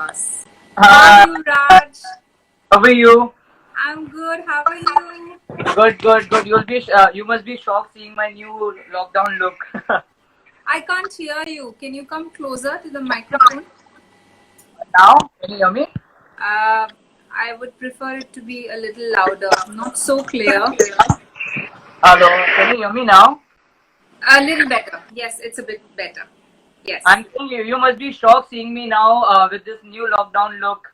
us. Hi, Hi, Yuvraj. how are you? I'm good. How are you? Good, good, good. You must be shocked seeing my new lockdown look. I can't hear you. Can you come closer to the microphone? Now, can you hear me? Uh, I would prefer it to be a little louder, not so clear. Hello, can you hear me now? A little better. Yes, it's a bit better. Yes. I'm telling you, you must be shocked seeing me now with this new lockdown look.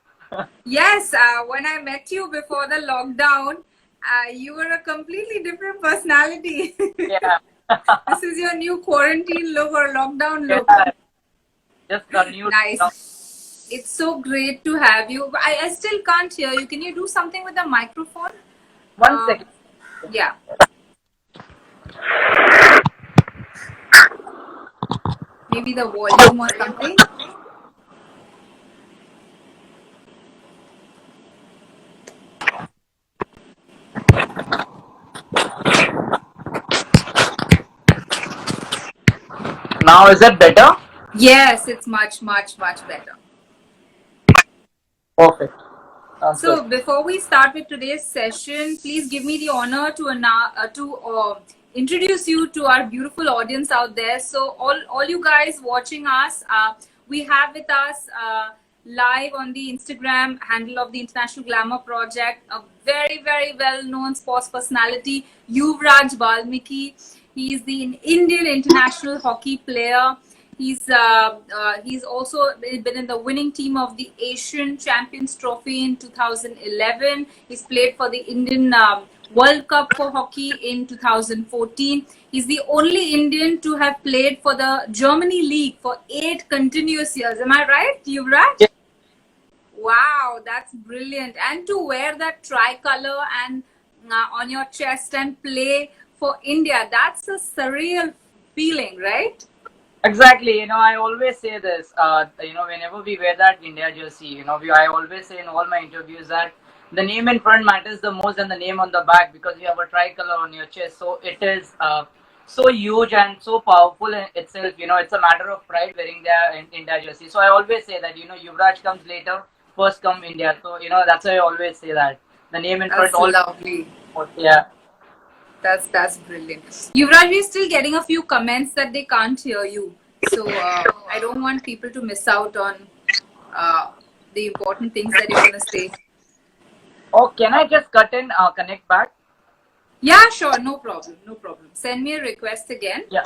Yes, when I met you before the lockdown, you were a completely different personality. Yeah, This is your new quarantine look or lockdown look. yeah, just a new lockdown. Nice. It's so great to have you. I still can't hear you. Can you do something with the microphone? One Uh, second. yeah. Maybe the volume or something. Now, is that better? Yes, it's much, much, much better. Perfect. Sounds good. So before we start with today's session, please give me the honor to introduce you to our beautiful audience out there. So all you guys watching us, we have with us live on the Instagram handle of the International Glamour Project, a very very well known sports personality, Yuvraj Walmiki. He is the Indian international hockey player. He's also been in the winning team of the Asian Champions Trophy in 2011. He's played for the Indian World Cup for hockey in 2014. He's the only Indian to have played for the Germany League for 8 continuous years. Am I right, Yuvraj? Yeah, Wow, that's brilliant. And to wear that tricolor and on your chest and play for India, that's a surreal feeling, right? exactly. I always say this. Whenever we wear that India jersey, I always say in all my interviews that the name in front matters the most than the name on the back because you have a tricolor on your chest. So it is so huge and so powerful in itself. It's a matter of pride wearing their India jersey. So I always say that Yuvraj comes later, first come India. So that's why I always say that the name in front That's all. lovely. Yeah. That's brilliant. Yuvraj, we're still getting a few comments that they can't hear you. So I don't want people to miss out on the important things that you're going to say. Oh, can I just cut and connect back? Yeah, sure. No problem. No problem. Send me a request again. Yeah.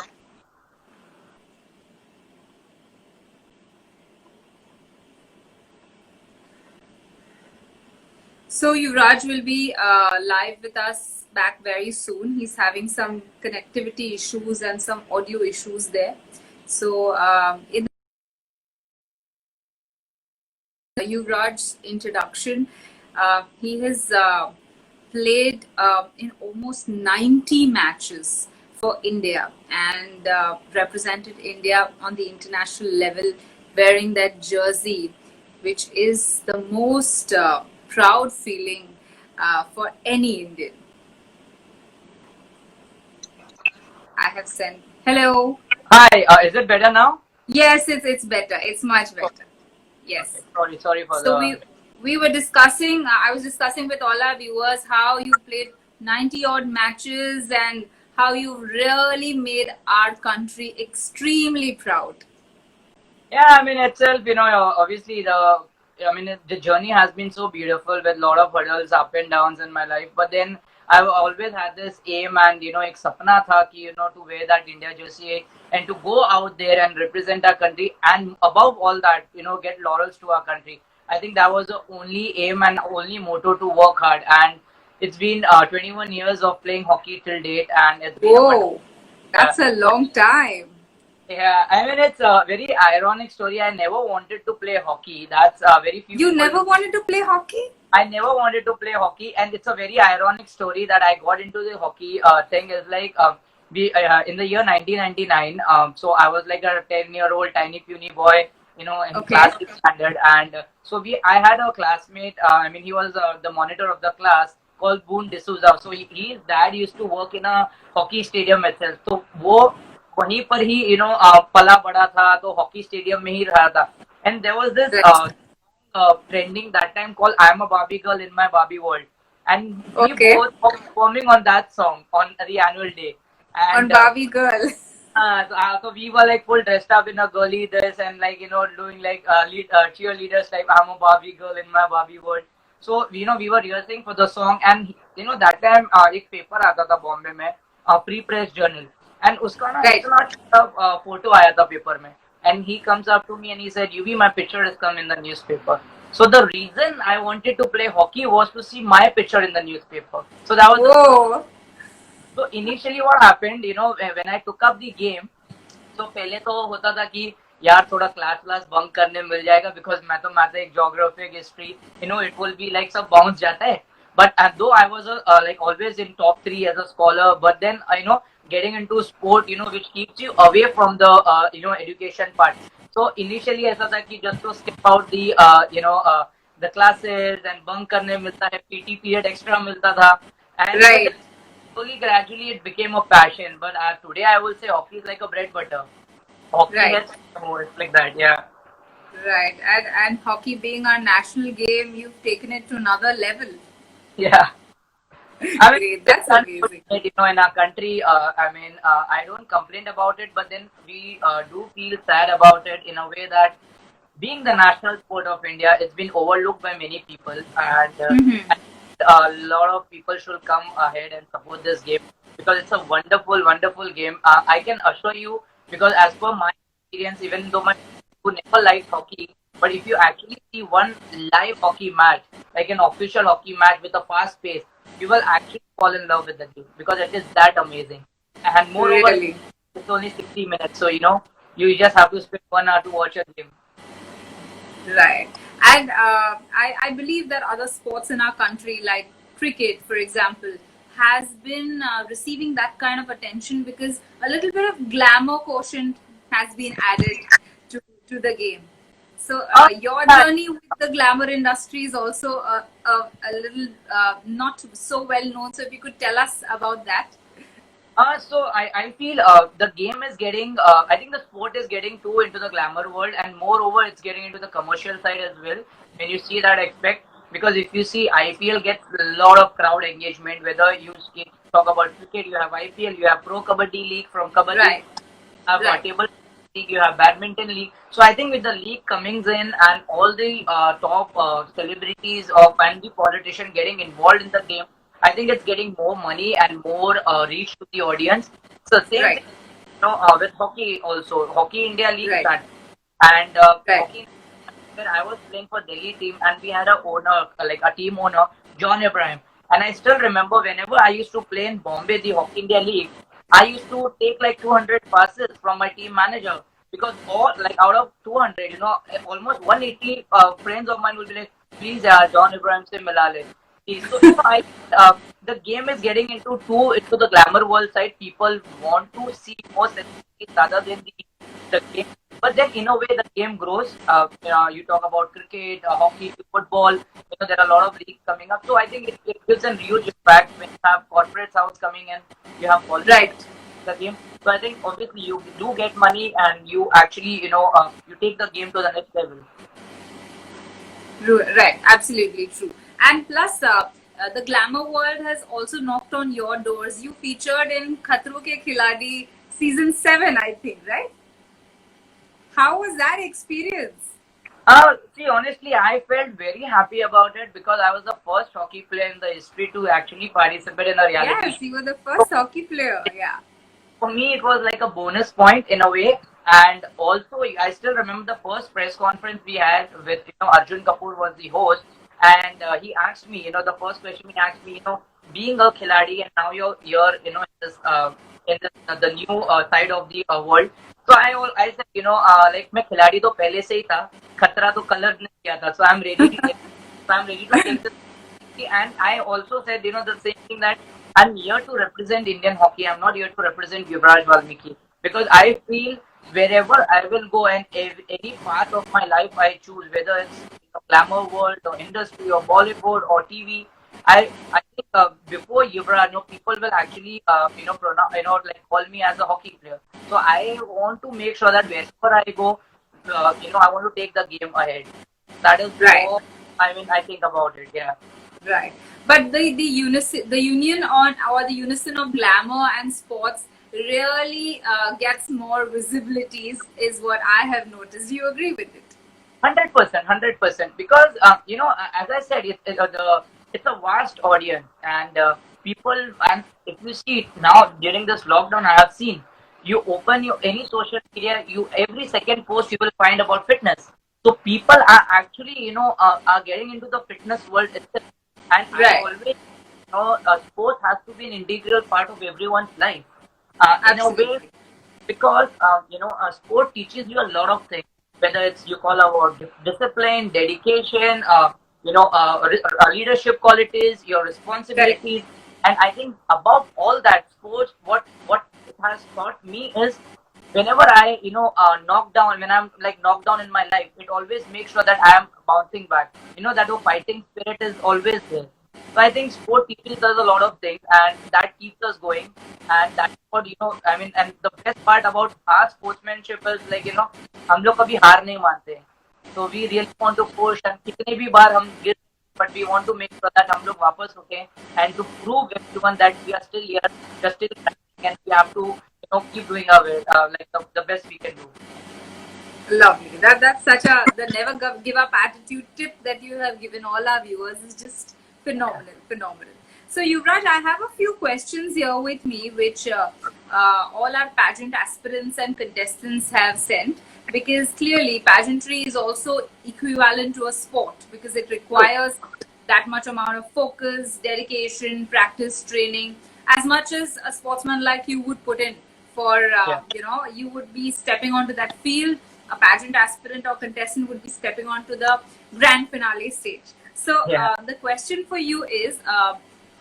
So Yuvraj will be live with us back very soon. He's having some connectivity issues and some audio issues there. So in Yuvraj's introduction, he has played in almost 90 matches for India and represented India on the international level wearing that jersey, which is the most proud feeling for any Indian. I have sent. Hello. Hi. Is it better now? Yes, it's better. It's much Oh, better. okay. Yes. Sorry for So the. we were discussing. I was discussing with all our viewers how you played 90 odd matches and how you really made our country extremely proud. Yeah, I mean itself. Obviously the journey has been so beautiful with a lot of hurdles, up and downs in my life. But then I've always had this aim and एक सपना था कि to wear that India jersey and to go out there and represent our country and above all that get laurels to our country. I think that was the only aim and only motto to work hard. And it's been 21 years of playing hockey till date, and it's been a wonderful. Whoa, that's a long time. Yeah, I mean it's a very ironic story. I never wanted to play hockey. That's very few You people. never wanted to play hockey? I never wanted to play hockey, and it's a very ironic story that I got into the hockey thing. Is like we in the year 1999. So I was like a 10-year-old tiny puny boy, in Okay. class 6 standard, and I had a classmate. I mean, he was the monitor of the class called Boone D'Souza. So his dad used to work in a hockey stadium itself. So वो वहीं पर ही पला बड़ा था तो hockey stadium में ही रहा था. And there was this Right. trending that time called "I'm a Barbie Girl in My Barbie World," and we Okay. both were performing on that song on the annual day. On And Barbie Girl. so we were like full dressed up in a girly dress and like doing like cheerleaders like I'm a Barbie girl in my Barbie world. So we were rehearsing for the song and that time एक paper आता था बॉम्बे में pre press journal and उसका ना Right. इतना छोटा photo आया था पेपर में and he comes up to me and he said Yuvi my picture has come in the newspaper. So the reason I wanted to play hockey was to see my picture in the newspaper. So that was the Whoa. so initially what happened, when I took up the game, तो पहले तो होता था कि यार थोड़ा class bunk करने मिल जाएगा because mathematics geography history it will be like सब बाउंस जाता है but though I was like always in top 3 as a scholar but then getting into sport which keeps you away from the education part. So initially ऐसा था कि just to skip out the the classes and bunk करने मिलता है PT period extra मिलता था and Right. slowly gradually it became a passion but today I will say hockey is like a bread butter. Hockey Right. hits more. It's like that, yeah. Right. And hockey being our national game, you've taken it to another level. Yeah. I mean, Great. That's amazing. in our country, I don't complain about it, but then we do feel sad about it in a way that being the national sport of India, it's been overlooked by many people, and Mm-hmm. a lot of people should come ahead and support this game because it's a wonderful, wonderful game. I can assure you, because as per my experience, even though my who never liked hockey, but if you actually see one live hockey match, like an official hockey match with a fast pace, you will actually fall in love with the game because it is that amazing. And moreover, Really. it's only 60 minutes, so you just have to spend 1 hour to watch a game. Right. And I believe that other sports in our country, like cricket, for example, has been receiving that kind of attention because a little bit of glamour quotient has been added to the game. So Uh, your journey with the glamour industry is also a little not so well known. So if you could tell us about that. so I feel the game is getting, I think the sport is getting too into the glamour world, and moreover, it's getting into the commercial side as well. When you see that aspect, because if you see IPL gets a lot of crowd engagement, whether you talk about cricket, you have IPL, you have Pro Kabaddi League from Kabaddi, Right. you have Right. table league, you have badminton league. So I think with the league coming in and all the top celebrities of and the politician getting involved in the game, I think it's getting more money and more reach to the audience. So same Right. thing, with hockey also. Hockey India League Right. started, and Right. hockey when I was playing for Delhi team, and we had a owner, like a team owner, John Ibrahim. And I still remember whenever I used to play in Bombay, the Hockey India League, I used to take like 200 passes from my team manager because all like out of 200, almost 180 friends of mine will be like, please, John Ibrahim se mila le. So the game is getting into the glamour world side. People want to see more celebrities rather than the game. But then, in a way, the game grows. You talk about cricket, hockey, football. There are a lot of leagues coming up. So I think it gives a huge impact when you have corporate sounds coming in. You have politics Right. the game. So I think obviously you do get money and you actually you take the game to the next level. Right, absolutely true. And plus, the glamour world has also knocked on your doors. You featured in Khatro Ke Khiladi season 7, I think, right? How was that experience? See, honestly, I felt very happy about it because I was the first hockey player in the history to actually participate in a reality Yes, show. you were the first hockey player. Yeah. For me, it was like a bonus point in a way. And also, I still remember the first press conference we had with, Arjun Kapoor was the host. And he asked me, the first question he asked me, being a khiladi and now you're here, in this, the new side of the world. So I said, like मैं खिलाड़ी तो पहले से ही था, खतरा तो colour नहीं किया था. So I'm ready to take this. And I also said, the same thing that I'm here to represent Indian hockey. I'm not here to represent Yuvraj Walmiki because I feel wherever I will go and any part of my life I choose, whether it's glamour world or industry or Bollywood or TV, I think before Yuvraj, people will actually like call me as a hockey player. So I want to make sure that wherever I go, I want to take the game ahead. That is Right. all. I mean, I think about it. Yeah. Right. But the union on or the unison of glamour and sports really gets more visibilities is what I have noticed. Do you agree with it? 100%, 100%. Because as I said, it's a vast audience, and people. And if you see now during this lockdown, I have seen you open your any social media, you every second post you will find about fitness. So people are actually are getting into the fitness world itself, and I Right. always sports has to be an integral part of everyone's life. In a way, Absolutely. because sport teaches you a lot of things, whether it's you call about discipline, dedication, leadership qualities, your Correct. responsibilities. And I think above all that, sports, what it has taught me is, whenever I knock down, when I'm like knocked down in my life, it always makes sure that I am bouncing back, that the fighting spirit is always there. So I think sport teaches us a lot of things, and that keeps us going. And that's what, I mean, and the best part about our sportsmanship is, like, हम लोग कभी हार नहीं मानते. So we really want to push, and कितने भी बार हम गिर, but we want to make sure that हम लोग वापस उठें, and to prove everyone that we are still here, we are still fighting, and we have to keep doing our way, like the best we can do. Lovely. That's such a the never give up attitude tip that you have given all our viewers is just phenomenal, phenomenal. So Yuvraj, I have a few questions here with me, which all our pageant aspirants and contestants have sent, because clearly pageantry is also equivalent to a sport because it requires that much amount of focus, dedication, practice, training, as much as a sportsman like you would put in for Yeah. you would be stepping onto that field. A pageant aspirant or contestant would be stepping onto the grand finale stage. So Yeah. the question for you is,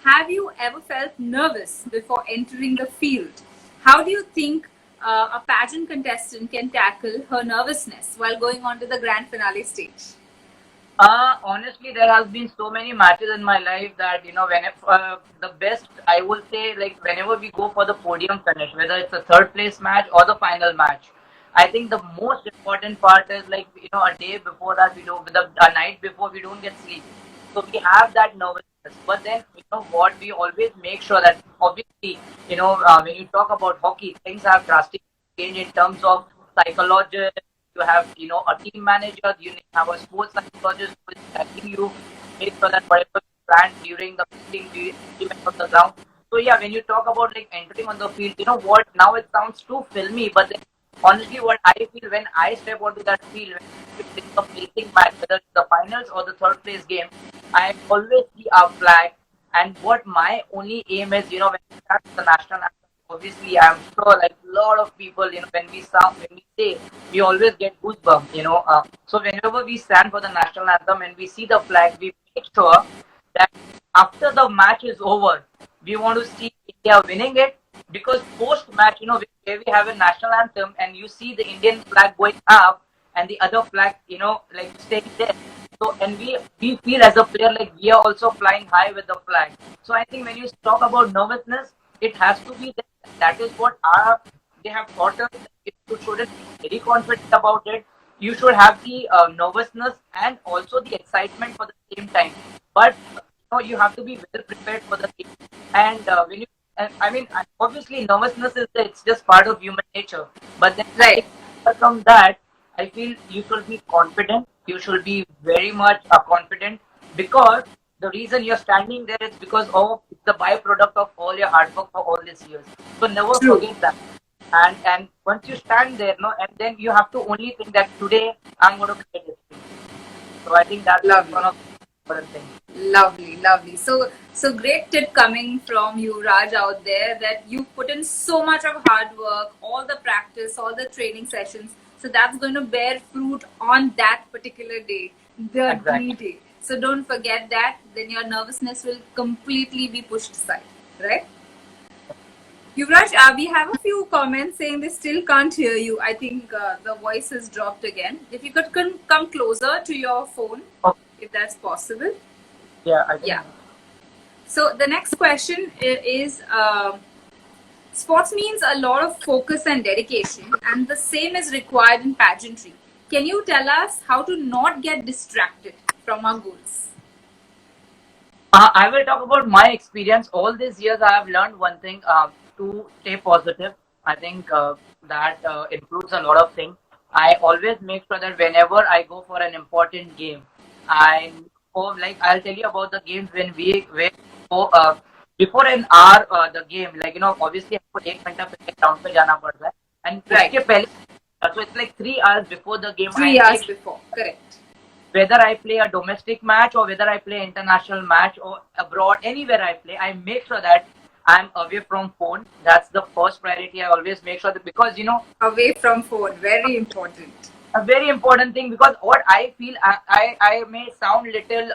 have you ever felt nervous before entering the field? How do you think a pageant contestant can tackle her nervousness while going on to the grand finale stage? Honestly, there has been so many matches in my life that, when the best, I will say, like, whenever we go for the podium finish, whether it's a third place match or the final match, I think the most important part is, like, a day before that we do, a night before we don't get sleep. So we have that nervousness. But then, what, we always make sure that, obviously, when you talk about hockey, things have drastically changed in terms of psychology. You have, a team manager, you have a sports psychologist who is helping you make sure that whatever you plan during the meeting, we implement on the ground. So yeah, when you talk about like entering on the field, you know what, now it sounds too filmy, but then honestly what I feel when I step onto that field, when it's a placing match, whether it's the finals or the third place game, I always see our flag, and what my only aim is, when we start the national anthem, obviously I'm sure like a lot of people, when we sound, when we say, we always get goosebumps, so whenever we stand for the national anthem and we see the flag, we make sure that after the match is over, we want to see India winning it, because post match, where we have a national anthem and you see the Indian flag going up and the other flag, like staying there. So, and we feel as a player like we are also flying high with the flag. So I think when you talk about nervousness, it has to be that, that is what they have taught us. You shouldn't be very confident about it. You should have the nervousness and also the excitement for the same time. But you have to be well prepared for the game. And when you, and, I mean, obviously nervousness is, it's just part of human nature. But then I Right. think apart from that, I feel you should be confident. You should be very much confident, because the reason you're standing there is because of it's the byproduct of all your hard work for all these years. So never True. forget that. And once you stand there, no, and then you have to only think that today I'm going to create history. So I think that's Lovely. one of the important things. Lovely, lovely. So great tip coming from you, Raj, out there, that you put in so much of hard work, all the practice, all the training sessions. So that's going to bear fruit on that particular day, the Exactly. D day. So don't forget that. Then your nervousness will completely be pushed aside, right? Yuvraj, we have a few comments saying they still can't hear you. I think the voice has dropped again. If you could come closer to your phone, Oh, if that's possible. yeah, I think. Yeah. So the next question is sports means a lot of focus and dedication, and the same is required in pageantry. can you tell us how to not get distracted from our goals? I will talk about my experience. All these years, I have learned one thing to stay positive. I think that includes a lot of things. I always make sure that whenever I go for an important game, I like I'll tell you about the games when we go before an hour the game. Like obviously हमको 1 घंटा पहले ground पे जाना पड़ता है, and Right. उसके पहले so it's like 3 hours before the game. I 3 hours make before. Correct. whether I play a domestic match or whether I play international match or abroad, anywhere I play, I make sure that I'm away from phone. That's the first priority. I always make sure that because Away from phone. Very important. a very important thing because what I feel I may sound little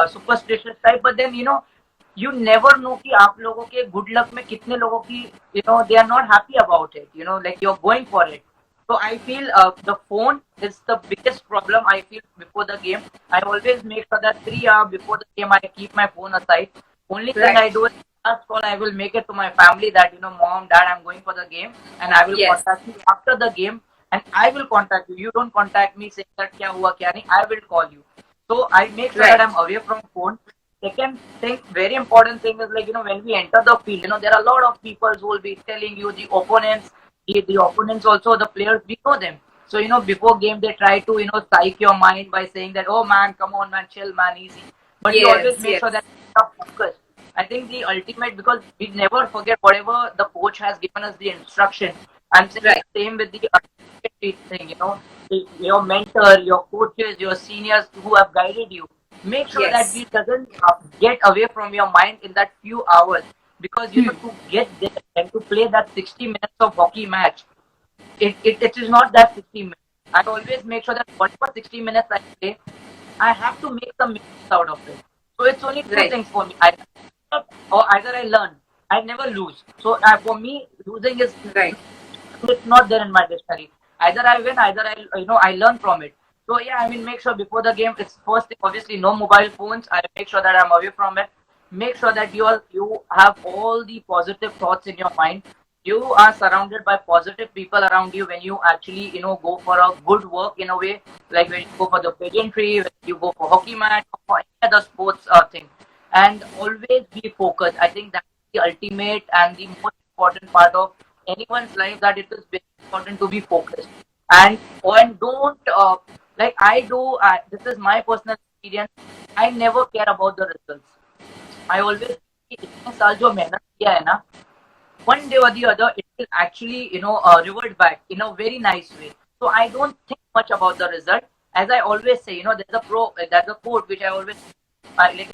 superstitious type, but then you never know कि आप लोगों के good luck में कितने लोगों की they are not happy about it. Like you're going for it. So I feel the phone is the biggest problem I feel before the game. I always make sure that 3 hours before the game I keep my phone aside. Only thing I Right. do is last call I will make it to my family that mom, dad, I'm going for the game and I will Yes. contact you after the game and I will contact you. You don't contact me saying that kya hua kya nahi. I will call you. So I make sure that Right. I'm away from phone. Second thing, very important thing is like when we enter the field, there are a lot of people who will be telling you the opponents, the opponents also the players we know them. So before game they try to psych your mind by saying that oh man, come on man, chill man, easy. But you always Yes. make Yes. sure that you are focused. I think the ultimate because we never forget whatever the coach has given us the instruction. I'm saying Right. the same with the thing. Your mentor, your coaches, your seniors who have guided you. Make sure that Yes. it doesn't get away from your mind in that few hours because to get there and to play that 60 minutes of hockey match, it is not that 60 minutes. I always make sure that whatever 60 minutes I play, I have to make some minutes out of it. So it's only two Right. things for me. Or either I learn. I never lose. So for me, losing is Right. it's not there in my dictionary. Either I win, either I learn from it. So yeah, I mean, make sure before the game, it's first thing, obviously no mobile phones. I make sure that I'm away from it. Make sure that you have all the positive thoughts in your mind. You are surrounded by positive people around you when you actually go for a good work in a way, like when you go for the pageantry, when you go for hockey match, or any other sports thing, and always be focused. I think that's the ultimate and the most important part of anyone's life, that it is very important to be focused and don't like I do. This is my personal experience. I never care about the results. I always इतने साल जो मेहनत किया है ना, one day or the other it will actually revert back in a very nice way. So I don't think much about the result. As I always say, there's a quote which I always like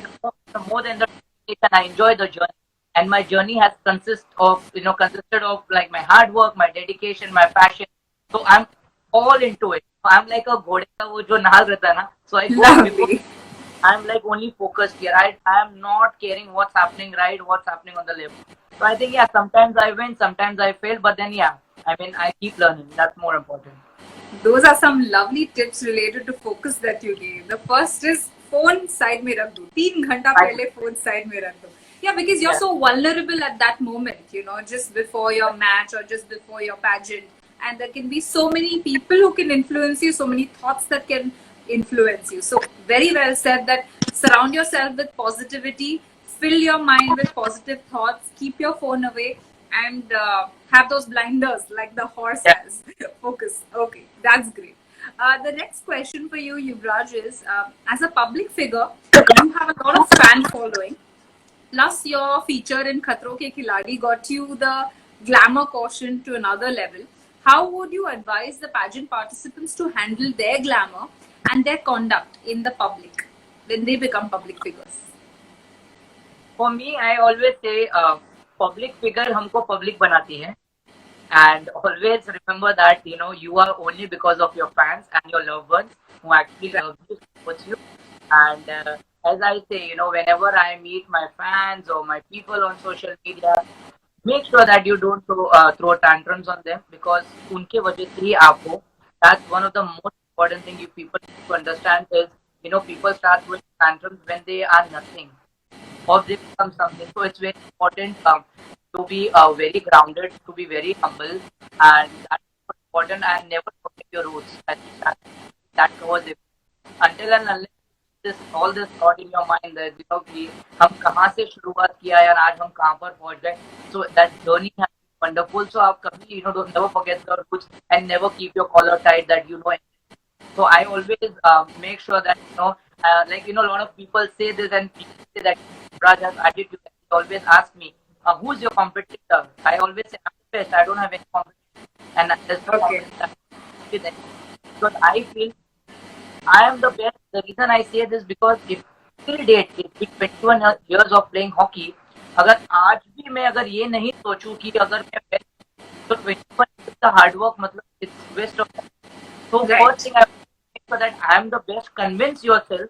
more than the destination, I enjoy the journey, and my journey has consisted of like my hard work, my dedication, my passion. So I'm all into it. I'm like a घोड़े का वो जो नाल रहता है ना. So I go before. Lovely. I'm like only focused here. I am not caring what's happening right, what's happening on the left. So I think yeah, sometimes I win, sometimes I fail, but then yeah, I mean I keep learning. That's more important. Those are some lovely tips related to focus that you gave. The first is phone side में रख दो. 3 घंटा पहले phone side में रख दो. Yeah, because you're Yeah. so vulnerable at that moment, just before your match or just before your pageant. And there can be so many people who can influence you, so many thoughts that can influence you. So, very well said that surround yourself with positivity, fill your mind with positive thoughts, keep your phone away, and have those blinders like the horse Yeah. has. Focus. Okay, that's great. The next question for you, Yuvraj, is as a public figure, you have a lot of fan following. Plus, your feature in Khatro Ke Khiladi got you the glamour quotient to another level. How would you advise the pageant participants to handle their glamour and their conduct in the public when they become public figures? For me, I always say public figure हमको public बनाती है. And always remember that you are only because of your fans and your loved ones who actually love you, supports you. And as I say, whenever I meet my fans or my people on social media, make sure that you don't throw tantrums on them because उनके वजह से ही आप हो. That's one of the most important thing you people need to understand is people start throwing tantrums when they are nothing or they become something. So it's very important to be very grounded, to be very humble, and that's important, and never forget your roots. I think that covers it. Until and unless this all this thought in your mind that कि हम कहाँ से शुरुआत किया यार, आज हम कहाँ पर पहुँच गए. So that journey has been wonderful. So आप कभी don't never forget your roots and never keep your collar tight that So I always make sure that like a lot of people say this, and people say that Raj has attitude. They always ask me, who's your competitor? I always say I'm the best. I don't have any competition, and there's no competition with anyone. Because I feel I am the best. The reason I say this because if till date, it's been 21 years of playing hockey. अगर आज भी मैं अगर ये नहीं सोचूं कि अगर मैं best, तो 21 years का hard work मतलब it's waste of time. So first thing I make sure that I am the best. Convince yourself.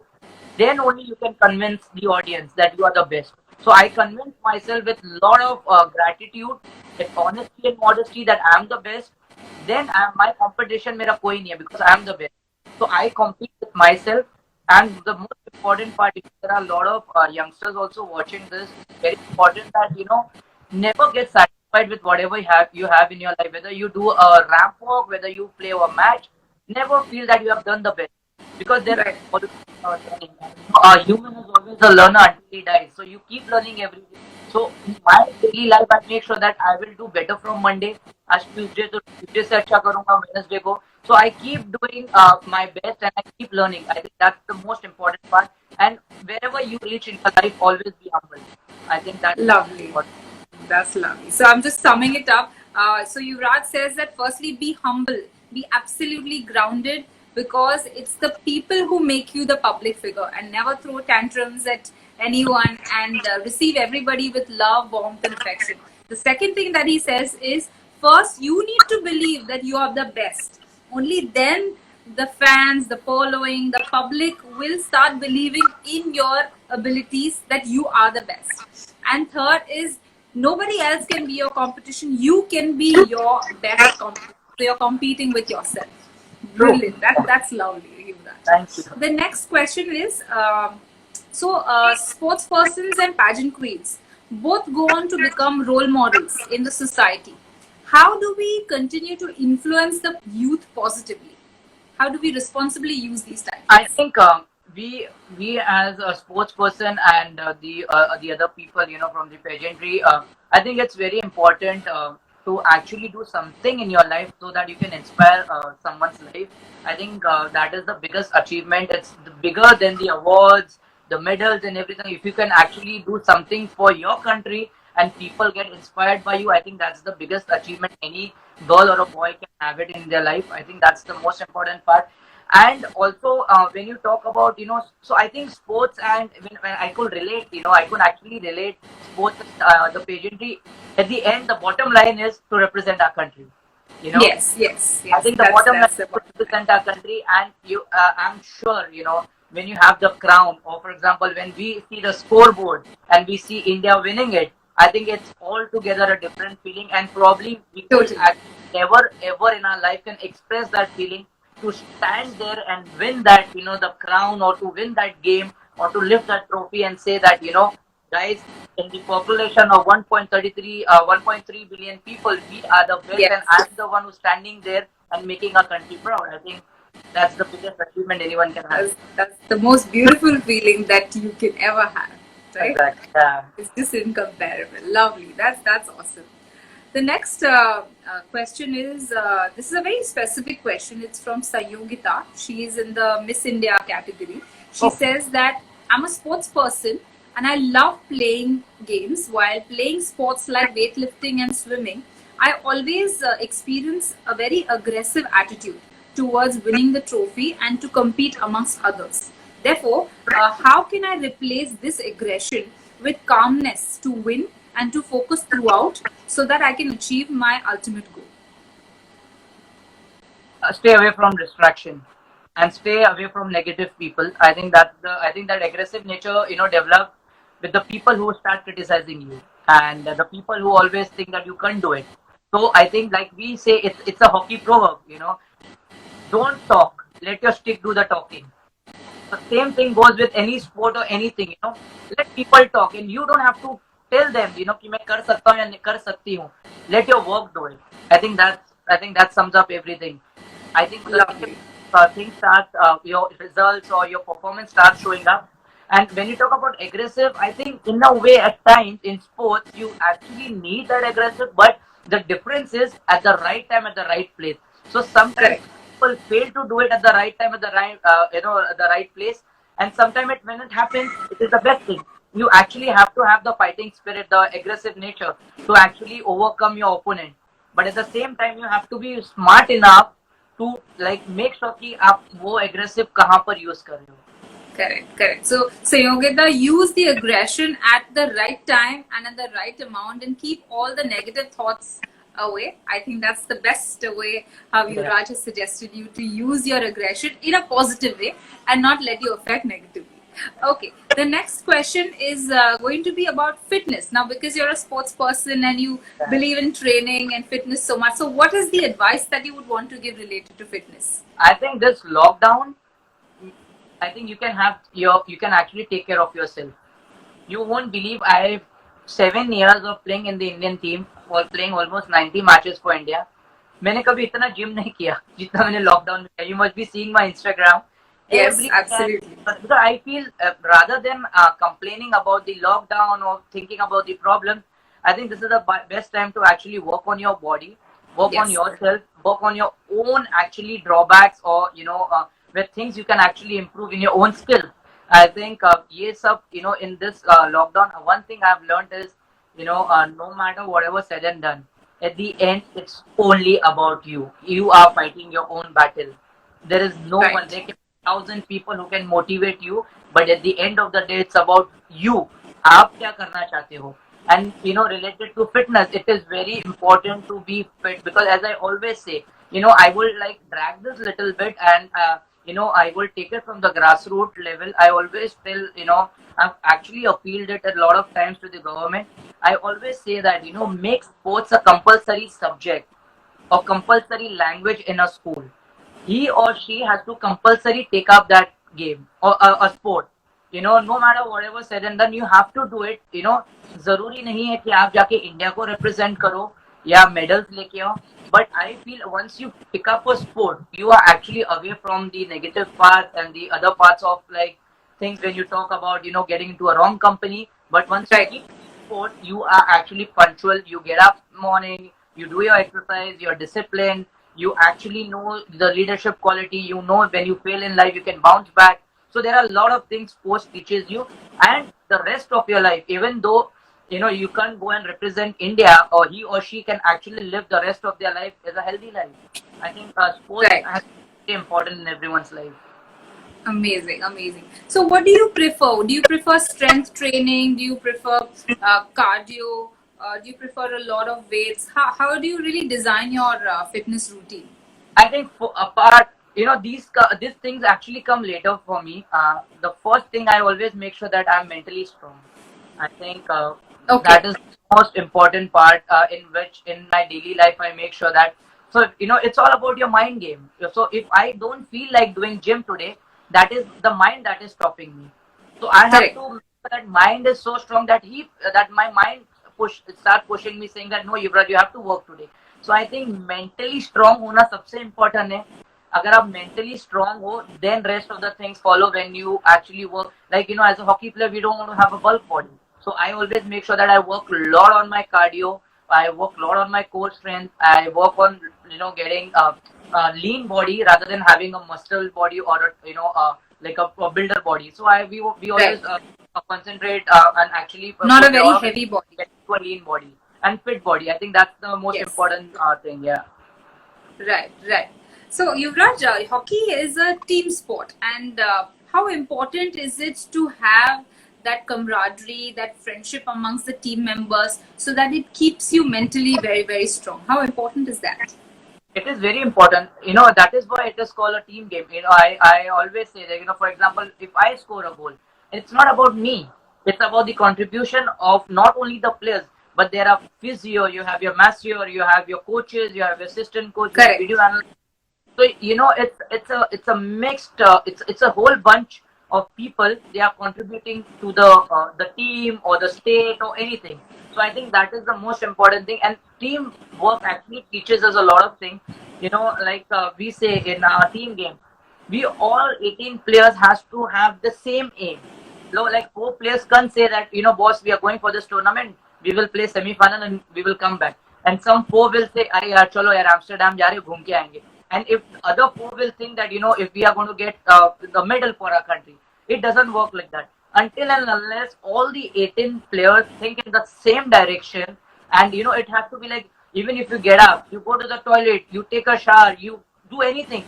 Then only you can convince the audience that you are the best. So I convince myself with a lot of gratitude, with honesty and modesty that I am the best. Then my competition मेरा कोई नहीं है because I am the best. So I compete with myself. And the most important part is there are a lot of youngsters also watching this. Very important that never get satisfied with whatever you have in your life. Whether you do a ramp walk, whether you play a match, never feel that you have done the best because there are always learning. A human is always a learner until he dies. So you keep learning every day. So in my daily life, I make sure that I will do better from Monday. As Tuesday, तो Tuesday से अच्छा करूँगा Wednesday को. So I keep doing my best and I keep learning. I think that's the most important part. And wherever you reach in your life, always be humble. I think that's Lovely. important. That's lovely. So I'm just summing it up. So Yuvraj says that firstly, be humble, be absolutely grounded, because it's the people who make you the public figure, and never throw tantrums at anyone, and receive everybody with love, warmth, and affection. The second thing that he says is, first you need to believe that you are the best. Only then the fans, the following, the public will start believing in your abilities that you are the best. And third is, nobody else can be your competition. You can be your best competition. So you're competing with yourself. Brilliant. That's lovely. Thank you. The next question is, sports persons and pageant queens both go on to become role models in the society. How do we continue to influence the youth positively? How do we responsibly use these titles? I think we as a sports person and the other people from the pageantry, I think it's very important to actually do something in your life so that you can inspire someone's life. I think that is the biggest achievement. It's bigger than the awards, the medals, and everything. If you can actually do something for your country and people get inspired by you, I think that's the biggest achievement any girl or a boy can have it in their life. I think that's the most important part. And also when you talk about so I think sports, and when I could relate, I could actually relate sports, the pageantry. At the end, the bottom line is to represent our country. Yes. I think the bottom line is to represent our country, and I'm sure when you have the crown, or for example when we see the scoreboard and we see India winning it, I think it's altogether a different feeling, and probably we could actually never ever in our life can express that feeling, to stand there and win that the crown, or to win that game, or to lift that trophy and say that guys, in the population of 1.3 billion people, we are the best, and I'm the one who's standing there and making our country proud. I think that's the biggest achievement anyone can have. That's the most beautiful feeling that you can ever have, right? Exactly. Yeah. It's just incomparable. Lovely. That's awesome. The next question is, this is a very specific question. It's from Sayogita. She is in the Miss India category. She says that I'm a sports person and I love playing games. While playing sports like weightlifting and swimming, I always experience a very aggressive attitude towards winning the trophy and to compete amongst others. Therefore, how can I replace this aggression with calmness to win and to focus throughout so that I can achieve my ultimate goal? Stay away from distraction and stay away from negative people. I think that aggressive nature develop with the people who start criticizing you, and the people who always think that you can't do it. So I think, like we say, it's a hockey proverb, don't talk, let your stick do the talking. The same thing goes with any sport or anything, let people talk, and you don't have to tell them, कि मैं कर सकता हूँ या नहीं कर सकती हूँ. Let your work do it. I think that's I think that sums up everything. I think the second Lovely. thing starts, your results or your performance starts showing up. And when you talk about aggressive, I think in a way at times in sports you actually need that aggressive, but the difference is at the right time at the right place. So sometimes Correct. people fail to do it at the right time at the right at the right place, and sometimes when it happens, it is the best thing. You actually have to have the fighting spirit, the aggressive nature to actually overcome your opponent. But at the same time, you have to be smart enough to like make sure कि आप वो aggressive कहाँ पर use कर रहे हो. Correct, correct. So Yogita, use the aggression at the right time and at the right amount, and keep all the negative thoughts away. I think that's the best way how Yeah. Yuvraj has suggested you to use your aggression in a positive way and not let you affect negatively. Okay, the next question is going to be about fitness. Now, because you're a sports person and you believe in training and fitness so much, so what is the advice that you would want to give related to fitness? I think this lockdown, I think you can actually take care of yourself. You won't believe I've 7 years of playing in the Indian team or playing almost 90 matches for India. मैंने कभी इतना gym नहीं किया जितना मैंने lockdown में किया. You must be seeing my Instagram. Yes, Every absolutely. because I feel rather than complaining about the lockdown or thinking about the problem, I think this is the best time to actually work on your body, work on Yes. yourself, work on your own actually drawbacks or where things you can actually improve in your own skill. I think yes, in this lockdown, one thing I've learned is no matter whatever said and done, at the end it's only about you. You are fighting your own battle. There is no one. Right. There can be 1,000 people who can motivate you, but at the end of the day, it's about you. आप क्या करना चाहते हो? And related to fitness, it is very important to be fit because, as I always say, I will like drag this little bit and I will take it from the grassroots level. I always tell I've actually appealed it a lot of times to the government. I always say that make sports a compulsory subject or compulsory language in a school. He or she has to compulsory take up that game or a sport. No matter whatever said and done, you have to do it. जरूरी नहीं है कि आप जाके India को represent करो या medals लेके आओ. But I feel once you pick up a sport, you are actually away from the negative part and the other parts of like things when you talk about getting into a wrong company. But once you Right. keep sport, you are actually punctual. You get up morning, you do your exercise, you're disciplined, you actually know the leadership quality, when you fail in life, you can bounce back. So there are a lot of things sports teaches you, and the rest of your life, even though you can't go and represent India, or he or she can actually live the rest of their life as a healthy life. I think sports Right. has very important in everyone's life. Amazing, amazing. So, what do you prefer? Do you prefer strength training? Do you prefer cardio? Do you prefer a lot of weights? How do you really design your fitness routine? I think for apart, these things actually come later for me. The first thing I always make sure that I'm mentally strong. I think that Okay, is the most important part in which in my daily life I make sure that. So it's all about your mind game. So if I don't feel like doing gym today, that is the mind that is stopping me. So I have correct. to make sure that mind is so strong that my mind start pushing me saying that no, Yuvraj, you have to work today. So I think mentally strong होना सबसे important है. अगर आप mentally strong हो, then rest of the things follow when you actually work. Like as a hockey player, we don't want to have a bulk body. So I always make sure that I work a lot on my cardio. I work a lot on my core strength. I work on getting a lean body rather than having a muscle body or like a builder body. So we Right. always concentrate and actually Not a put a very lot of heavy body. get to a lean body and fit body. I think that's the most Yes. important thing. Yeah. Right, right. So, Yuvraj, hockey is a team sport, and how important is it to have that camaraderie, that friendship amongst the team members, so that it keeps you mentally very, very strong? How important is that? It is very important. That is why it is called a team game. I always say that, for example, if I score a goal, it's not about me. It's about the contribution of not only the players, but there are physio, you have your masseur, you have your coaches, you have your assistant coach, you have Correct. video analyst. So it's a mixed it's a whole bunch of people. They are contributing to the team or the state or anything. So I think that is the most important thing. And teamwork actually teaches us a lot of things. Like we say in our team game, we all 18 players has to have the same aim. Like four players can't say that, boss, we are going for this tournament, we will play semi-final and we will come back. And some four will say, "Arey yaar, chalo yaar, Amsterdam ja rahe, ghum ke aayenge." And if other four will think that, if we are going to get the medal for our country, it doesn't work like that. Until and unless all the 18 players think in the same direction, and it has to be like, even if you get up, you go to the toilet, you take a shower, you do anything,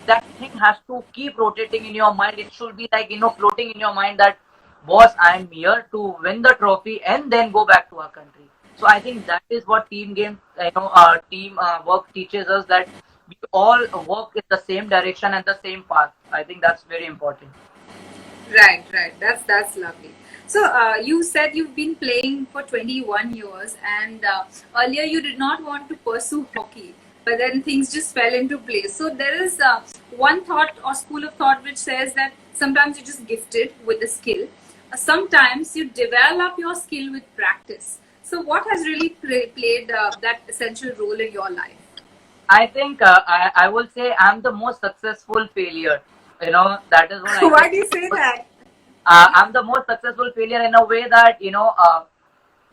that thing has to keep rotating in your mind. It should be like, floating in your mind that, boss, I am here to win the trophy and then go back to our country. So I think that is what team game, team work teaches us, that we all work in the same direction and the same path. I think that's very important. Right, right. That's lovely. So you said you've been playing for 21 years, and earlier you did not want to pursue hockey, but then things just fell into place. So there is one thought or school of thought which says that sometimes you're just gifted with the skill. Sometimes you develop your skill with practice. So what has really played that essential role in your life? I think I will say I'm the most successful failure. That is what I can. Why do you say that? I'm the most successful failure in a way that,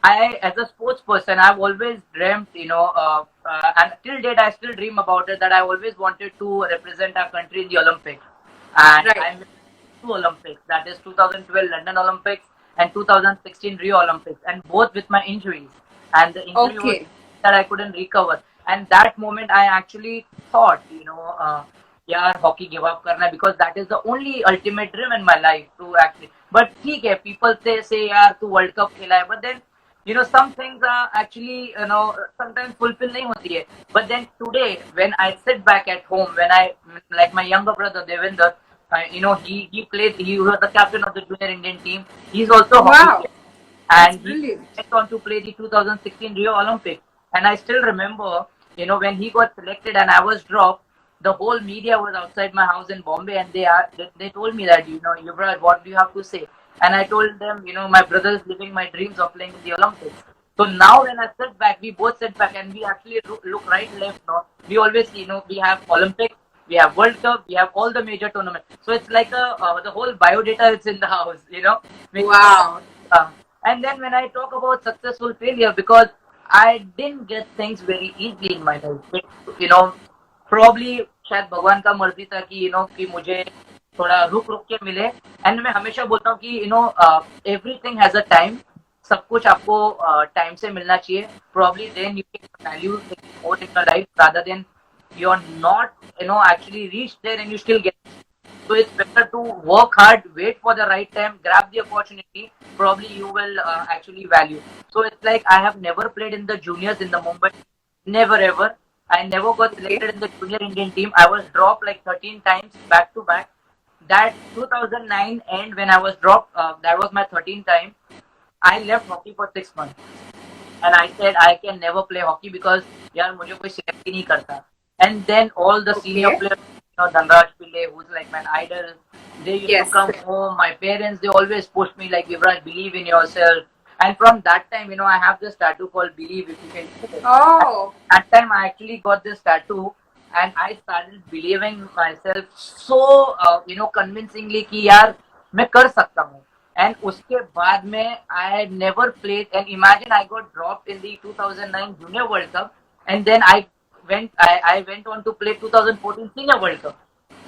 as a sports person, I've always dreamt, and till date, I still dream about it, that I always wanted to represent our country in the Olympics. And Right. I missed two Olympics, that is 2012 London Olympics and 2016 Rio Olympics, and both with my injuries. And the injury was Okay. that I couldn't recover. And that moment, I actually thought, yeah, hockey give up karna, because that is the only ultimate dream in my life to actually. But ठीक है, people say यार तू World Cup खेला है, but then some things are actually sometimes fulfill नहीं होती है. But then today, when I sit back at home, when I, like my younger brother Devinder, he played, he was the captain of the junior Indian team. He's also a hockey Wow. player, That's and he brilliant. went on to play the 2016 Rio Olympics. And I still remember, when he got selected and I was dropped, the whole media was outside my house in Bombay, and they told me that, Yuvraj, what do you have to say? And I told them, my brother is living my dreams of playing in the Olympics. So now when I sit back, we both sit back and we actually look right, left, no. We always, we have Olympics, we have World Cup, we have all the major tournaments. So it's like the whole biodata is in the house, Wow. uh, and then when I talk about successful failure, because I didn't get things very easily in my life. You know, probably शायद भगवान का मर्जी था कि कि मुझे थोड़ा रुक रुक के मिले. एंड मैं हमेशा बोलता हूँ कि एवरीथिंग हैज अ टाइम. सब कुछ आपको टाइम से मिलना चाहिए. Probably then you can value things more in your life rather than you're not actually reached there and you still get. So it's better to work hard, wait for the right time, grab the opportunity. Probably you will actually value. So it's like I have never played in the juniors in the Mumbai. Never ever. I never got Okay. selected in the junior Indian team. I was dropped like 13 times back to back. That 2009 end when I was dropped, that was my 13th time. I left hockey for 6 months. And I said I can never play hockey because यार मुझे कोई select ही नहीं करता. And then all the senior Okay. players, Dhanraj Pillai, who's like my idol, they used to Yes. come home. My parents, they always pushed me like, Yuvraj, believe in yourself. And from that time, I have this tattoo called Believe, if you can see it. Oh. At that time, I actually got this tattoo, and I started believing myself so, convincingly कि यार मैं कर सकता हूँ. And उसके बाद में I never played. And imagine I got dropped in the 2009 Junior World Cup, and then I went on to play 2014 Senior World Cup.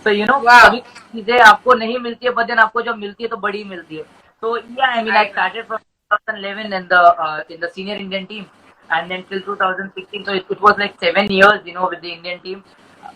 So Wow. कभी चीजें आपको नहीं मिलती है, but then आपको जब मिलती है तो बड़ी मिलती है. So yeah, I mean I I know. started from 2011 in the senior Indian team, and then till 2016. So it was like 7 years, with the Indian team.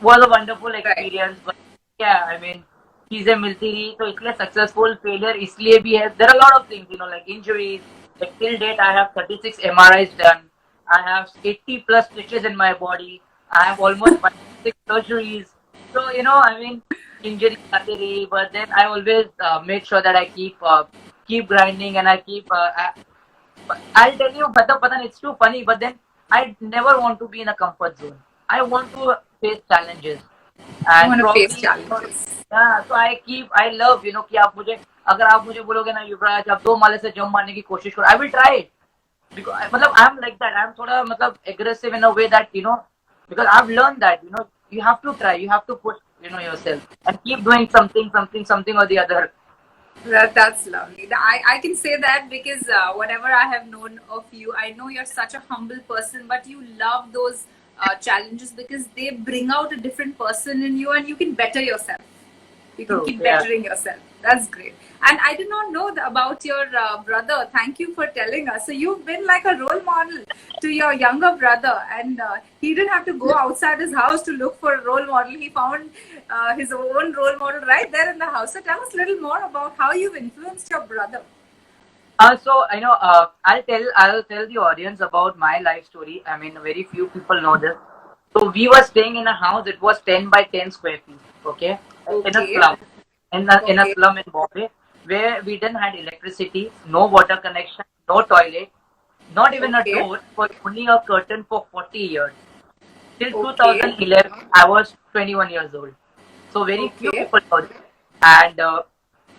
Was a wonderful Right. experience, but yeah, I mean चीजें मिलती रही तो इसलिए successful failure इसलिए भी है. There are lot of things, like injuries. Like till date I have 36 MRIs done. I have 80 plus stitches in my body. I have almost 6 surgeries. So I mean injuries आती रही, but then I always made sure that I keep grinding, and I keep I'll tell you, मतलब पता नहीं, it's too funny, but then I never want to be in a comfort zone. I want to face challenges. You And want to face probably challenges. yeah, so I love कि आप मुझे, अगर आप मुझे बोलोगे ना, युवराज आप 2 माले से जंप मारने की कोशिश करो, I will try it. because I'm like that. I'm sort of aggressive in a way that because I've learned that you have to try, you have to push yourself and keep doing something or the other. That's lovely. I can say that because whatever I have known of you, I know you're such a humble person, but you love those challenges because they bring out a different person in you and you can better yourself. You can True. keep Yeah. bettering yourself. That's great. And I did not know about your brother. Thank you for telling us. So you've been like a role model to your younger brother, and he didn't have to go outside his house to look for a role model. He found his own role model right there in the house. So tell us a little more about how you've influenced your brother. So I'll tell the audience about my life story. I mean, very few people know this. So we were staying in a house. It was 10 by 10 square feet. Okay, in a Okay. slum, in a Okay. slum in Bombay, where we didn't had electricity, no water connection, no toilet, not even a Okay. door, for only a curtain for 40 years. Till Okay. 2011, I was 21 years old. So very few Okay. people know this. And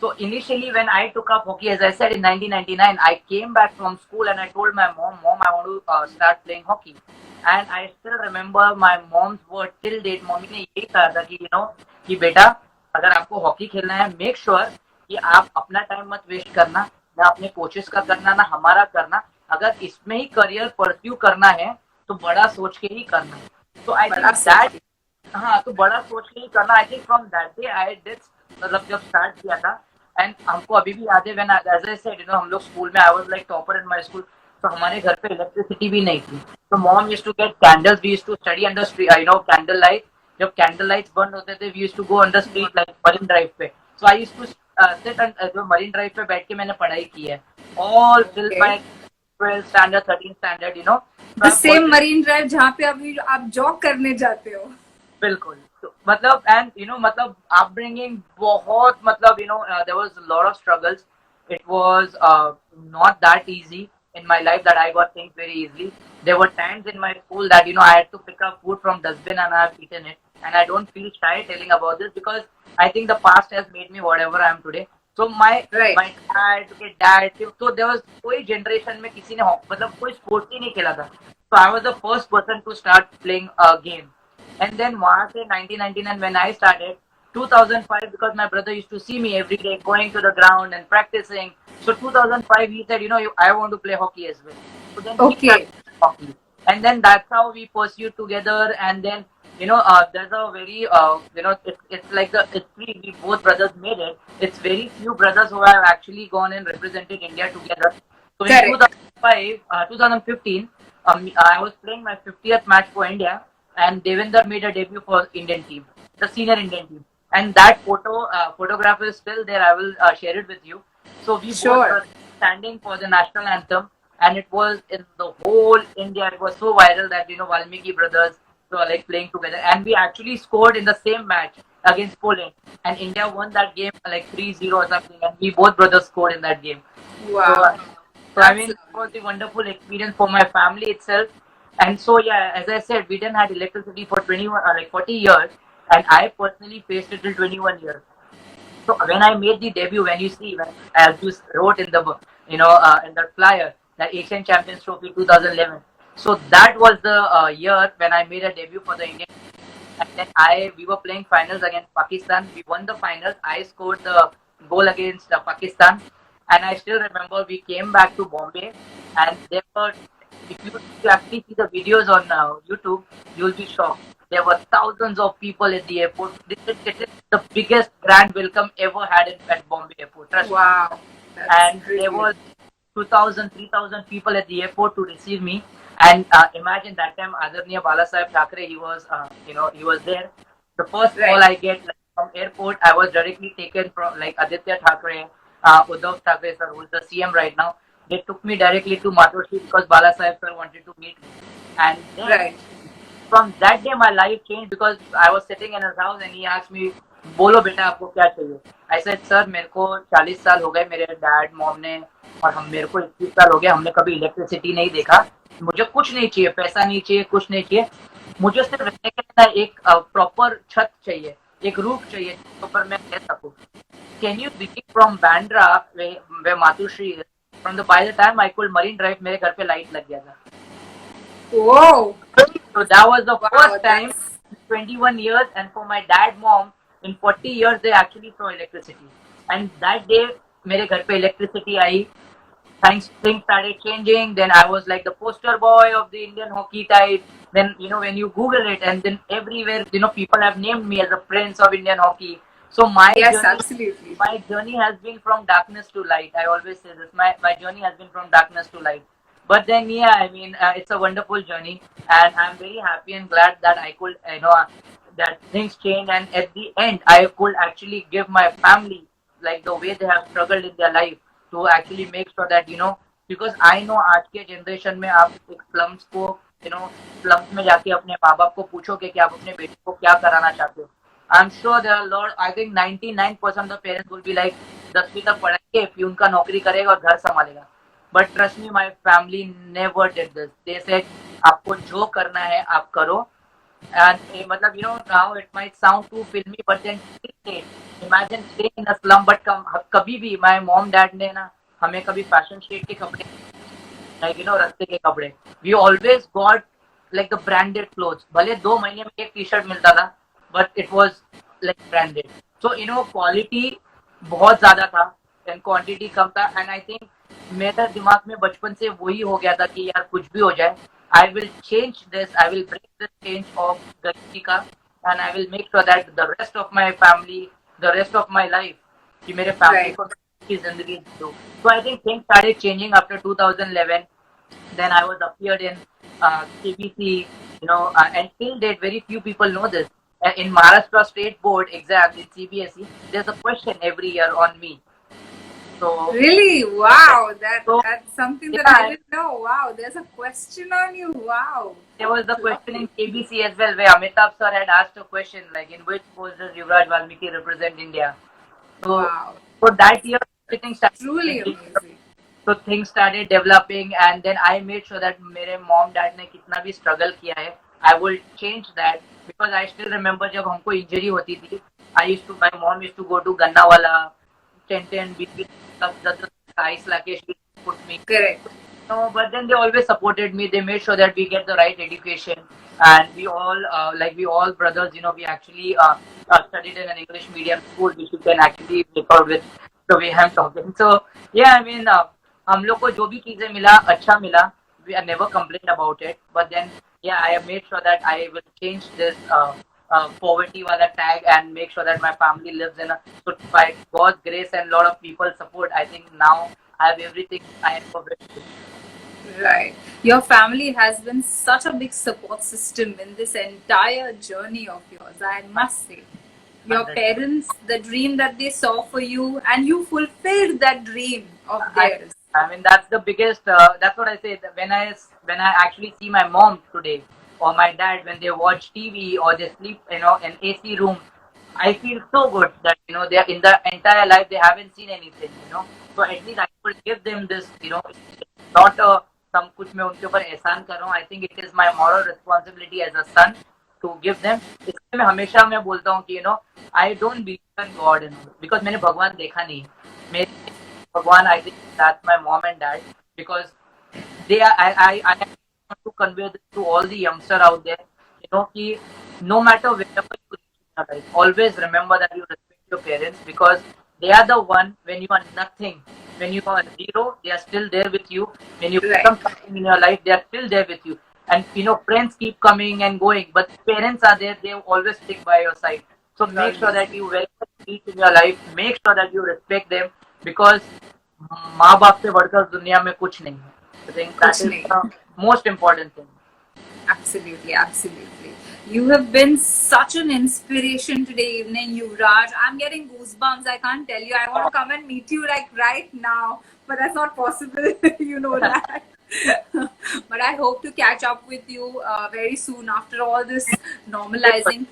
so initially, when I took up hockey, as I said in 1999, I came back from school and I told my mom, I want to start playing hockey. And I still remember my mom's word till date. Mummy ने यही कहा था कि कि बेटा अगर आपको hockey खेलना है, मेक श्योर कि आप अपना टाइम मत वेस्ट करना, ना अपने कोचेस का करना, ना हमारा करना. अगर इसमें ही करियर परस्यू करना है तो बड़ा सोच के ही करना. तो आई थिंक बड़ा दैट, सोच हाँ, तो बड़ा सोच के ही करना. I think from that day I did, जब स्टार्ट किया था. एंड हमको अभी भी याद है, व्हेन एज आई सेड हम लोग स्कूल में, I was like topper in my school. तो हमारे घर पे इलेक्ट्रिसिटी भी नहीं थी. तो mom used to get candles, we used to study under candle light. जब कैंडल लाइट्स बंद होते थे, we used to go under street light Marine Drive पे. So I used to sit जो मरीन ड्राइव पे बैठ के मैंने पढ़ाई की है, all till Okay. My 12th standard 13th standard. The So I've same always, marine drive जहाँ पे अभी आप जॉब करने जाते हो. बिल्कुल. तो एंड अपब्रिंगिंग बहुत, there was a lot of struggles. It was not that easy in my life that I got things very easily. There were times in my school that I had to pick up food from dustbin and I have eaten it, and I don't feel shy telling about this because I think the past has made me whatever I am today. So my Right. my dad, so there was कोई generation में किसी ने कोई sports ही नहीं खेला था. So I was the first person to start playing a game. And then वहाँ से 1999 when I started, 2005 because my brother used to see me every day going to the ground and practicing. So 2005 he said, I want to play hockey as well. So then he Okay. started hockey, and then that's how we pursued together. And then there's a very it's like we both brothers made it. It's very few brothers who have actually gone and represented India together. So in Correct. 2005, 2015, I was playing my 50th match for India, and Devinder made a debut for Indian team, the senior Indian team. And that photograph is still there. I will share it with you. So we both Sure. were standing for the national anthem, and it was in the whole India. It was so viral that Walmiki brothers were like playing together, and we actually scored in the same match against Poland, and India won that game like 3-0 or something, and we both brothers scored in that game. So, Wow. so I That's mean, it was lovely. a wonderful experience for my family itself. And so yeah, as I said, we didn't have electricity for 21, 40 years, and I personally faced it till 21 years. So when I made the debut, when you see, as you wrote in the in the flyer, the Asian Champions Trophy 2011. So that was the year when I made a debut for the Indian. And then we were playing finals against Pakistan. We won the finals. I scored the goal against Pakistan, and I still remember we came back to Bombay, and there were, if you actually see the videos on YouTube, you'll be shocked. There were thousands of people at the airport. This is the biggest grand welcome ever had at Bombay airport. Trust me. Wow. That's And there brilliant. was 2,000, 3,000 people at the airport to receive me. And imagine that time, Adarniya Balasaheb Thackeray, he was there. The first call Right. I get from airport, I was directly taken from like Aditya Thackeray, Uddhav Thackeray sir, who is the CM right now. They took me directly to Matoshi because Balasaheb sir wanted to meet me. And then Right. from that day my life changed because I was sitting in his house and he asked me, बोलो बेटा आपको क्या चाहिए. I said, sir मेरे को 40 साल हो गए, मेरे डैड मॉम ने और हम मेरे को 21 साल हो गए, हमने कभी इलेक्ट्रिसिटी नहीं देखा. मुझे कुछ नहीं चाहिए, पैसा नहीं चाहिए, कुछ नहीं चाहिए. मुझे सिर्फ रहने के लिए एक प्रॉपर छत चाहिए, एक रूफ चाहिए जिसके ऊपर मैं रह सकूं. Can you believe from Bandra where Matushri is, by the time I could Marine Drive, मेरे घर पे light लग गया था. Whoa. So that was the Wow, first time that's in 21 years, and for my dad, mom, in 40 years they actually saw electricity. And that day, मेरे घर पे electricity I. Things started changing. Then I was like the poster boy of the Indian hockey type. Then when you Google it, and then everywhere people have named me as a prince of Indian hockey. So yes, absolutely. my journey has been from darkness to light. I always say this. My journey has been from darkness to light. But then yeah, I mean it's a wonderful journey, and I'm very happy and glad that I could that things change, and at the end I could actually give my family like the way they have struggled in their life to actually make sure that because I know आज के generation में आप एक slums को slums में जाके अपने माँ बाप को पूछोगे कि आप अपने बेटे को क्या कराना चाहते हो. I'm sure there are a lot. I think 99% of the parents will be like 10वीं तक पढ़ाएंगे फिर उनका नौकरी करेगा और घर संभालेगा. But trust me, my family never did this. They said आपको जो करना है आप करो. And मतलब now it might sound too filmy, but then imagine staying in a slum. But कभी भी my mom dad ने ना हमें कभी fashion shade के कपड़े like रस्ते के कपड़े. We always got like the branded clothes. भले 2 महीने में एक टी-शर्ट मिलता था, but it was like branded. So quality बहुत ज्यादा था and quantity कम था. And I think मेरे दिमाग में बचपन से वही हो गया था कि यार कुछ भी हो जाए, I will change this. I will break this change of गरीबी का, and I will make sure that the rest of my family, the rest of my life, कि मेरे family Right. को की जिंदगी दो. So I think things started changing after 2011. Then I was appeared in KBC, and till date, very few people know this. In Maharashtra State Board exams in CBSE, there's a question every year on me. So Really? Wow. so That's something that yeah, I didn't know. Wow. There's a question on you. Wow. there was the question in Lovely. KBC as well, where Amitabh sir had asked a question like, in which post does Yuvraj Walmiki represent India? So, Wow. so that year, everything started Truly changing. amazing. So things started developing, and then I made sure that मेरे mom dad ने कितना भी struggle किया है, I will change that, because I still remember जब हमको injury होती थी, my mom used to go to गन्ना वाला 10 20 तब 10 ice लाके she put me. Correct. No, but then they always supported me. They made sure that we get the right education, and we all, we all brothers, we actually studied in an English medium school, which you can actually make out with the way I'm talking. So yeah, I mean, हम लोग को जो भी चीजें मिला अच्छा मिला. We are never complained about it. But then yeah, I have made sure that I will change this poverty wala tag and make sure that my family lives in a, so by God's grace and lot of people support, I think now I have everything I ever wished. Right. Your family has been such a big support system in this entire journey of yours, I must say. Your 100. parents, the dream that they saw for you, and you fulfilled that dream of theirs. I mean that's the biggest. That's what I say. That when I actually see my mom today or my dad when they watch TV or they sleep, in AC room, I feel so good that they are in the entire life they haven't seen anything. So at least I could give them this. Not some कुछ मैं उनके ऊपर एहसान कर रहा हूँ. I think it is my moral responsibility as a son to give them. इसलिए मैं हमेशा बोलता हूँ कि I don't believe in God because मैंने भगवान देखा नहीं. मेरे भगवान, I think that's my mom and dad, because they are. I want to convey this to all the youngster out there. कि no matter wherever you reach in your life, always remember that you respect your parents, because they are the one when you are nothing. When you are zero, they are still there with you. When you Right. become something in your life, they are still there with you. And friends keep coming and going, but parents are there. They always stick by your side. So make sure that you wherever you reach in your life, make sure that you respect them, because माँ बाप से बढ़कर दुनिया में कुछ नहीं है. I think that is the most important thing. Absolutely, absolutely. You have been such an inspiration today evening, Yuvraj. I'm getting goosebumps. I can't tell you. I want to come and meet you like right now, but that's not possible. You know that. But I hope to catch up with you very soon after all this normalizing.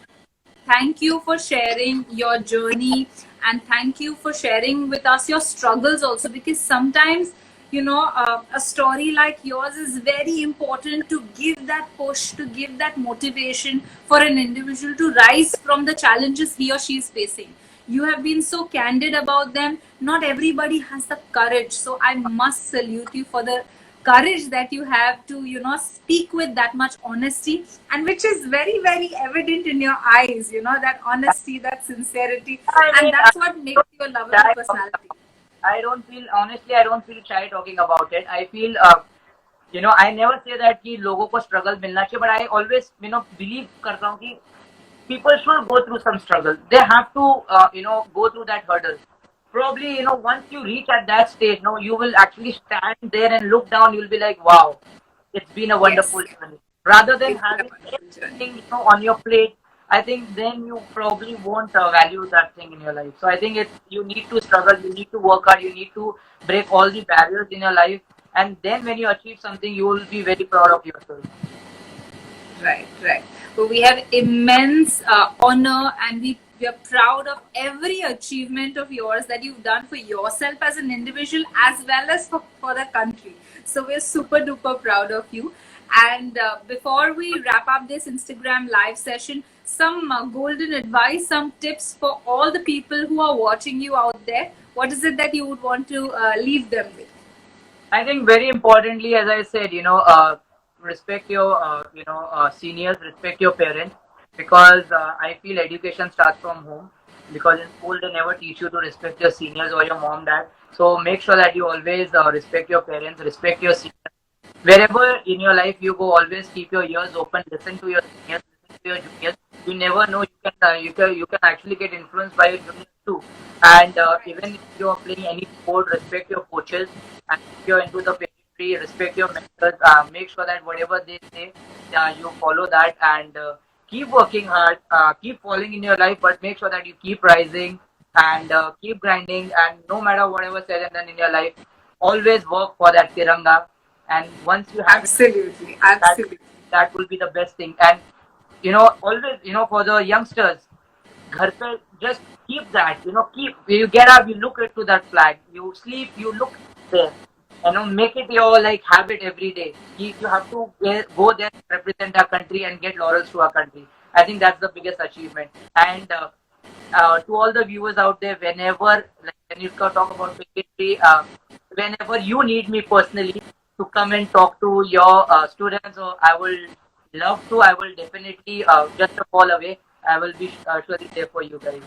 Thank you for sharing your journey, and thank you for sharing with us your struggles also, because sometimes a story like yours is very important to give that push, to give that motivation for an individual to rise from the challenges he or she is facing. You have been so candid about them. Not everybody has the courage, so I must salute you for the courage that you have to, you know, speak with that much honesty, and which is very, very evident in your eyes, you know, that honesty, that sincerity, I and mean, that's what makes you a lovable shy talking personality. about I don't feel, honestly, I don't feel shy talking about it. I feel, I never say that कि लोगों को struggle मिलना चाहिए, but I always, believe करता हूँ कि people should go through some struggle. They have to, go through that hurdle. Probably, once you reach at that stage, no, you will actually stand there and look down. You'll be like, wow, it's been a Yes, wonderful journey. Rather than it's been a having wonderful journey. everything, on your plate, I think then you probably won't value that thing in your life. So I think you need to struggle, you need to work hard, you need to break all the barriers in your life, and then when you achieve something, you will be very proud of yourself. Right, right. So we have immense honor, and we are proud of every achievement of yours that you've done for yourself as an individual as well as for the country. So we're super duper proud of you. And before we wrap up this Instagram live session, some golden advice, some tips for all the people who are watching you out there. What is it that you would want to leave them with? I think very importantly, as I said, respect your, seniors, respect your parents, because I feel education starts from home. Because in school they never teach you to respect your seniors or your mom, dad. So make sure that you always respect your parents, respect your seniors. Wherever in your life you go, always keep your ears open, listen to your seniors, listen to your juniors. You never know, you can actually get influenced by your juniors too. And even if you are playing any sport, respect your coaches. And if you're into the pageantry, respect your mentors. Make sure that whatever they say, you follow that, and keep working hard, keep falling in your life, but make sure that you keep rising and keep grinding. And no matter whatever said and done in your life, always work for that tiranga. And once you have it, Absolutely, that absolutely. that will be the best thing. And always, for the youngsters, घर पे just keep that, keep, you get up, you look into that flag, you sleep, you look there, make it your like habit every day. You have to go there, represent our country and get laurels to our country. I think that's the biggest achievement. And to all the viewers out there, whenever, like when you talk about pageantry, whenever you need me personally to come and talk to your students, or I will love to, I will definitely, just a call away, I will be surely there for you guys.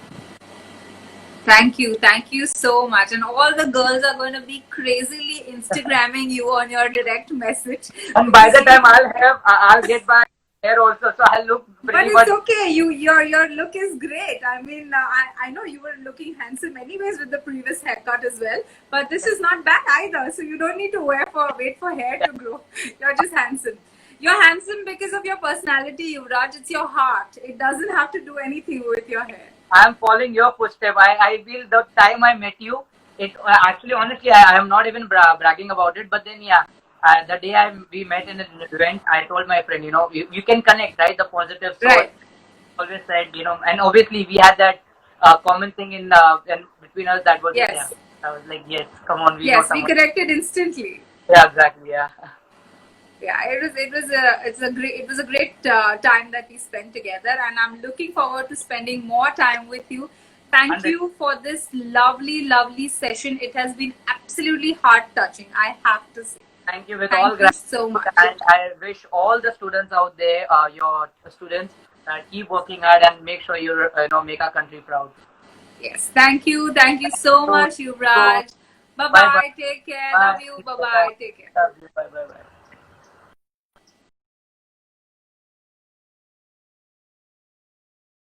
Thank you so much. And all the girls are going to be crazily Instagramming you on your direct message And by because the time I'll get my hair also, so I'll look but pretty it's much. okay. Your look is great. I mean, I know you were looking handsome anyways with the previous haircut as well. But this is not bad either. So you don't need to wait for hair to grow. You're just handsome. You're handsome because of your personality, Yuvraj. It's your heart. It doesn't have to do anything with your hair. I'm following your footstep. I feel the time I met you, it actually, honestly, I am not even bragging about it. But then, yeah, the day we met in an event, I told my friend, you can connect, right? The positive. So Right. always said, and obviously we had that common thing in between us, that was, yeah. Yes. I was like, yes, come on, we know Yes. We someone. connected instantly. Yeah, exactly, yeah. Yeah, it was a great time that we spent together, and I'm looking forward to spending more time with you. Thank 100. you for this lovely session. It has been absolutely heart touching, I have to say. Thank you with all Thank you so gratitude, much. and I wish all the students out there, your students, keep working hard and make sure make our country proud. Yes, thank you so So, much, so Yuvraj. Bye bye bye bye, take care, bye. love you, bye bye, take care. Love you. Bye bye bye.